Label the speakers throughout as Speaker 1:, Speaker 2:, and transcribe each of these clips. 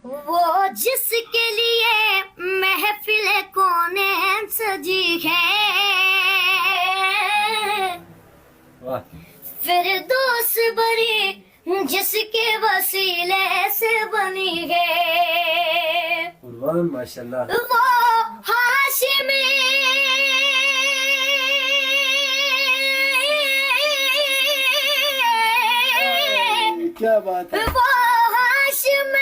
Speaker 1: وہ جس کے لیے محفل کونین سجی ہے،
Speaker 2: واہ
Speaker 1: فردوس بری جس کے وسیلے سے بنی ہے،
Speaker 2: قربان ماشاءاللہ
Speaker 1: وہ ہاشمی
Speaker 2: کیا بات ہے
Speaker 1: وہ ہاشم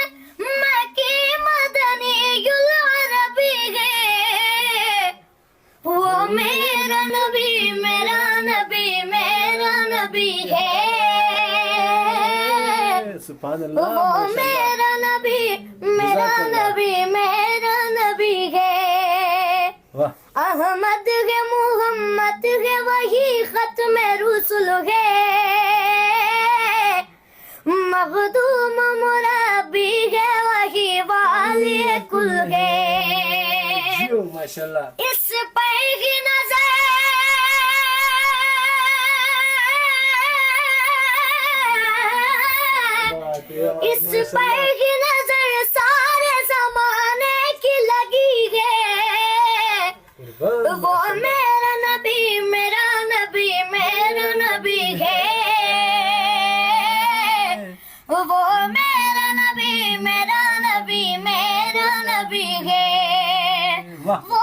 Speaker 1: مکی مدنی العربی ہے، وہ میرا نبی میرا نبی میرا نبی ہے،
Speaker 2: سبحان اللہ
Speaker 1: وہ
Speaker 2: ماشاءاللہ
Speaker 1: میرا نبی میرا
Speaker 2: جزاک اللہ۔
Speaker 1: نبی میرا نبی ہے،
Speaker 2: واہ
Speaker 1: احمد ہے محمد ہے وہی ختم رسول ہے، مخدوم مربی ہے وہی والی کل ہے،
Speaker 2: جیو ماشاءاللہ
Speaker 1: اس پر ہی نظر
Speaker 2: بات ہے
Speaker 1: اس پر
Speaker 2: ماشاءاللہ
Speaker 1: ہی نظر سارے زمانے کی لگی ہے،
Speaker 2: قربان
Speaker 1: وہ
Speaker 2: ماشاءاللہ
Speaker 1: میرا نبی میرا نبی میرا نبی ہے، وہ میرا نبی میرا نبی میرا نبی ہے،
Speaker 2: واہ
Speaker 1: وہ